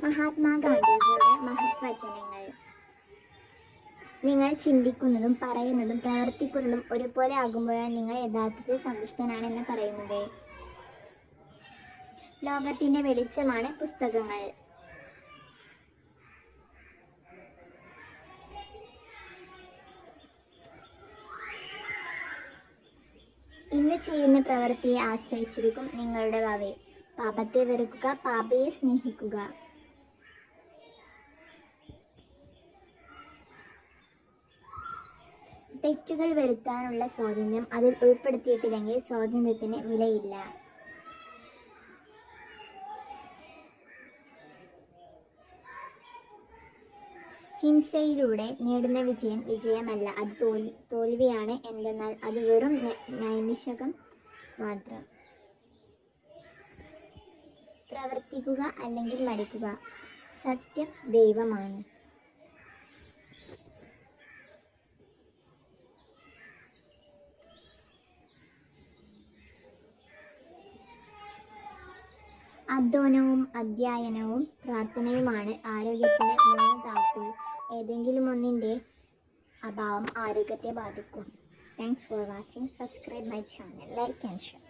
മഹാത്മാഗാന്ധിജിയുടെ മഹത് വചനങ്ങൾ. നിങ്ങൾ ചിന്തിക്കുന്നതും പറയുന്നതും പ്രവർത്തിക്കുന്നതും ഒരുപോലെ ആകുമ്പോഴാണ് നിങ്ങൾ യഥാർത്ഥത്തിൽ സന്തുഷ്ടനാണെന്ന് പറയുന്നത്. ലോകത്തിന്റെ വെളിച്ചമാണ് പുസ്തകങ്ങൾ. ഇന്ന് ചെയ്യുന്ന പ്രവൃത്തിയെ ആശ്രയിച്ചിരിക്കും നിങ്ങളുടെ ഭാവി. പാപത്തെ വെറുക്കുക, പാപിയെ സ്നേഹിക്കുക. തെറ്റുകൾ വരുത്താനുള്ള സ്വാതന്ത്ര്യം അതിൽ ഉൾപ്പെടുത്തിയിട്ടില്ലെങ്കിൽ സ്വാതന്ത്ര്യത്തിന് വിലയില്ല. ഹിംസയിലൂടെ നേടുന്ന വിജയം വിജയമല്ല, അത് തോൽവിയാണ്. എന്തെന്നാൽ അത് വെറും നൈമിഷകം മാത്രം. പ്രവർത്തിക്കുക അല്ലെങ്കിൽ മരിക്കുക. സത്യം ദൈവമാണ്. അധ്വാനവും അധ്യയനവും പ്രാർത്ഥനയുമാണ് ആരോഗ്യത്തിന് 3 താക്കോൽ. ഏതെങ്കിലും ഒന്നിൻ്റെ അഭാവം ആരോഗ്യത്തെ ബാധിക്കും. Thanks for watching. Subscribe my channel, like and share.